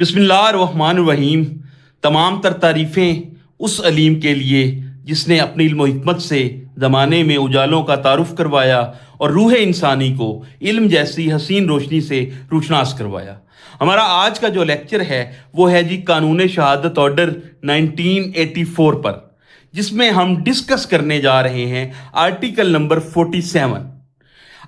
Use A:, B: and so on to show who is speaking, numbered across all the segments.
A: बिस्मिल्लाहिर्रहमानिर्रहीम। तमाम तर तारीफ़ें उस अलीम के लिए जिसने अपनी इल्म हिकमत से ज़माने में उजालों का तारुफ करवाया और रूह इंसानी को इल्म जैसी हसीन रोशनी से रोशनास करवाया। हमारा आज का जो लेक्चर है वो है जी कानून शहादत ऑर्डर 1984 पर, जिसमें हम डिस्कस करने जा रहे हैं आर्टिकल नंबर 47।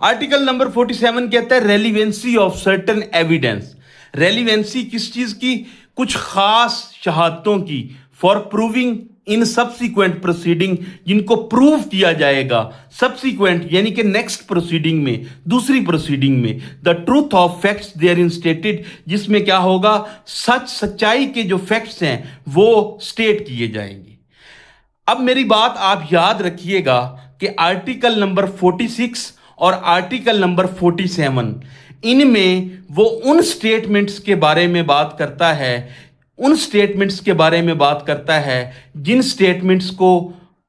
A: आर्टिकल नंबर 47 कहता है relevancy of certain evidence. Relevancy किस चीज की? कुछ खास शहादतों की, for proving in subsequent proceeding, जिनको प्रूव किया जाएगा सब्सिक्वेंट यानी कि नेक्स्ट प्रोसीडिंग में, दूसरी प्रोसीडिंग में, the truth of facts therein stated, जिसमें क्या होगा, सच्चाई के जो फैक्ट्स हैं वो स्टेट किए जाएंगे। अब मेरी बात आप याद रखिएगा कि आर्टिकल नंबर 46 और आर्टिकल नंबर 47 इनमें वो उन स्टेटमेंट्स के बारे में बात करता है, उन स्टेटमेंट्स के बारे में बात करता है जिन स्टेटमेंट्स को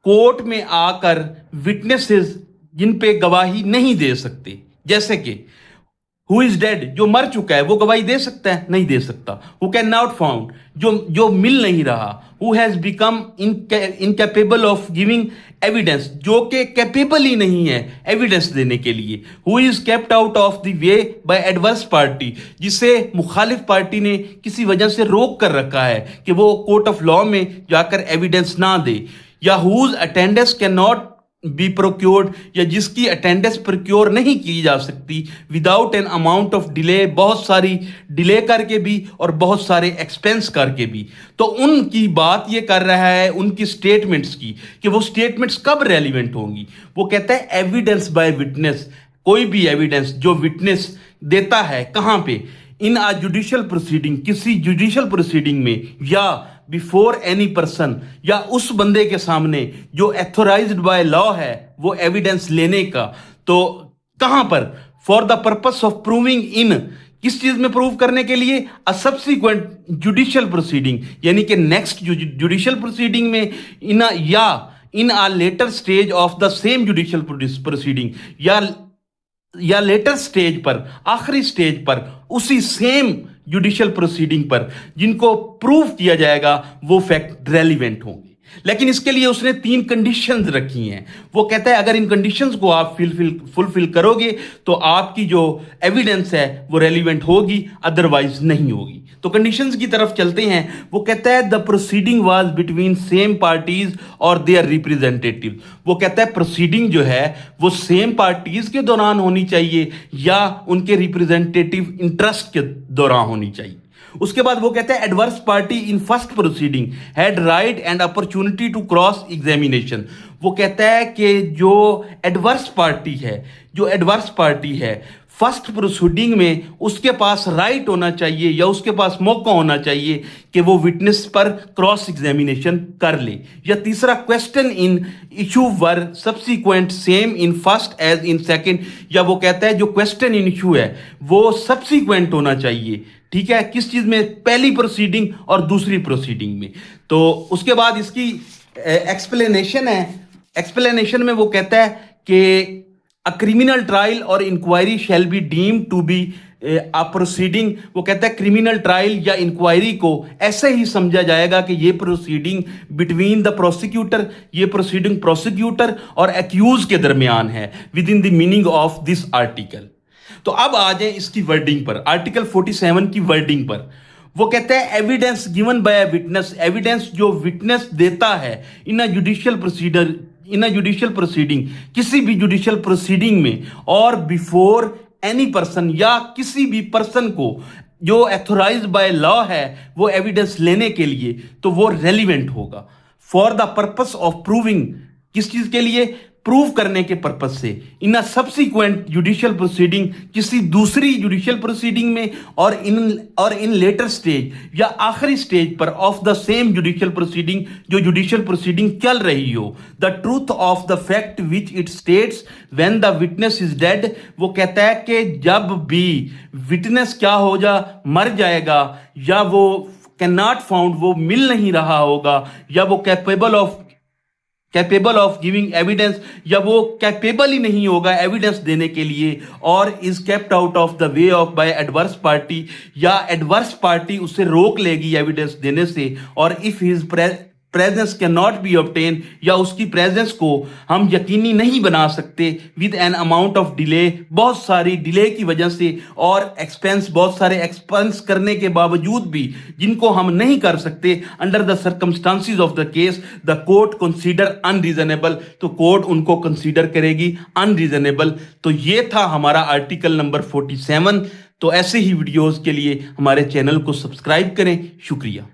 A: कोर्ट में आकर विटनेसेस जिन पे गवाही नहीं दे सकते, जैसे कि हु इज डेड, जो मर चुका है वो गवाही दे सकता है? नहीं दे सकता। हु कैन नॉट फाउंड, जो मिल नहीं रहा। Who has become incapable of giving evidence, जो कि कैपेबल ही नहीं है एविडेंस देने के लिए। Who is kept out of the way by adverse party, जिसे मुखालिफ पार्टी ने किसी वजह से रोक कर रखा है कि वो कोर्ट ऑफ लॉ में जाकर एविडेंस ना दे। या whose attendance can not be procured, या जिसकी अटेंडेंस प्रोक्योर नहीं की जा सकती without an amount of delay, बहुत सारी डिले करके भी और बहुत सारे एक्सपेंस करके भी। तो उनकी बात ये कर रहा है, उनकी स्टेटमेंट्स की, कि वो स्टेटमेंट्स कब रेलिवेंट होंगी। वो कहता है एविडेंस बाय विटनेस, कोई भी एविडेंस जो विटनेस देता है, कहां पे, इन अ जुडिशियल प्रोसीडिंग, किसी जुडिशियल प्रोसीडिंग में, या बिफोर एनी पर्सन, या उस बंदे के सामने जो एथोराइज्ड बाय लॉ है वो एविडेंस लेने का। तो कहां पर? For the purpose of proving in, किस चीज में प्रूव करने के लिए? अ सब्सिक्वेंट जुडिशियल प्रोसीडिंग, यानी कि नेक्स्ट जुडिशियल प्रोसीडिंग में, in a later stage of the same judicial proceeding, या लेटर स्टेज पर, आखिरी स्टेज पर, उसी सेम जुडिशियल प्रोसीडिंग पर, जिनको प्रूव किया जाएगा वो फैक्ट रेलिवेंट होंगे। लेकिन इसके लिए उसने 3 कंडीशंस रखी हैं। वो कहता है अगर इन कंडीशंस को आप फुलफिल करोगे तो आपकी जो एविडेंस है वो रेलिवेंट होगी, अदरवाइज नहीं होगी। तो कंडीशंस की तरफ चलते हैं। वो कहता है the proceeding was between same parties और देयर रिप्रेजेंटेटिव। वो कहता है प्रोसीडिंग जो है वो सेम पार्टीज के दौरान होनी चाहिए या उनके रिप्रेजेंटेटिव इंटरेस्ट के दौरान होनी चाहिए। उसके बाद वो कहते हैं adverse party in first proceeding had right and opportunity to cross examination. वो कहता है कि जो एडवर्स पार्टी है फर्स्ट प्रोसीडिंग में, उसके पास राइट होना चाहिए या उसके पास मौका होना चाहिए कि वो विटनेस पर क्रॉस एग्जामिनेशन कर ले। या तीसरा, question in issue were subsequent same in first as in second. या वो कहता है जो क्वेश्चन इन इशू है वो सब्सिक्वेंट होना चाहिए, ठीक है, किस चीज में? पहली प्रोसीडिंग और दूसरी प्रोसीडिंग में। तो उसके बाद इसकी एक्सप्लेनेशन है। एक्सप्लेनेशन में वो कहता है कि अ क्रिमिनल ट्रायल और inquiry shall be deem to be a proceeding. वो कहता है क्रिमिनल ट्रायल या इंक्वायरी को ऐसे ही समझा जाएगा कि ये प्रोसीडिंग बिटवीन द प्रोसिक्यूटर, ये प्रोसीडिंग प्रोसिक्यूटर और एक्यूज के दरमियान है, with in the meaning of this article. तो अब आ जाए इसकी वर्डिंग पर, आर्टिकल 47 की वर्डिंग पर। वो कहते हैं evidence given by a witness, evidence जो विटनेस देता है इन अ जुडिशियल प्रोसीडिंग, किसी भी जुडिशियल प्रोसीडिंग में, और बिफोर एनी पर्सन, या किसी भी पर्सन को जो एथोराइज्ड बाय लॉ है वो एविडेंस लेने के लिए, तो वो रेलिवेंट होगा। For the purpose of proving, किस चीज के लिए? प्रूव करने के पर्पस से, इन अ सब्सिक्वेंट जुडिशियल प्रोसीडिंग, किसी दूसरी जुडिशियल प्रोसीडिंग में, और इन लेटर स्टेज या आखिरी स्टेज पर of the same judicial proceeding, जो जुडिशियल प्रोसीडिंग चल रही हो। The truth of the fact which it states when the witness is dead. वो कहता है कि जब भी विटनेस क्या हो मर जाएगा, या वो कैन नॉट फाउंड, वो मिल नहीं रहा होगा, या वो कैपेबल ऑफ गिविंग एविडेंस, या वो कैपेबल ही नहीं होगा एविडेंस देने के लिए, और is kept out of the way of by adverse party, या एडवर्स पार्टी उसे रोक लेगी एविडेंस देने से, और if his presence can not be obtain, या उसकी प्रेजेंस को हम यकीनी नहीं बना सकते with an amount of delay, बहुत सारी डिले की वजह से, और एक्सपेंस, बहुत सारे एक्सपेंस करने के बावजूद भी जिनको हम नहीं कर सकते under the circumstances of the case, the court consider unreasonable, तो कोर्ट उनको कंसीडर करेगी अनरीजनेबल। तो ये था हमारा आर्टिकल नंबर 47। तो ऐसे ही वीडियोस के लिए हमारे चैनल को सब्सक्राइब करें। शुक्रिया।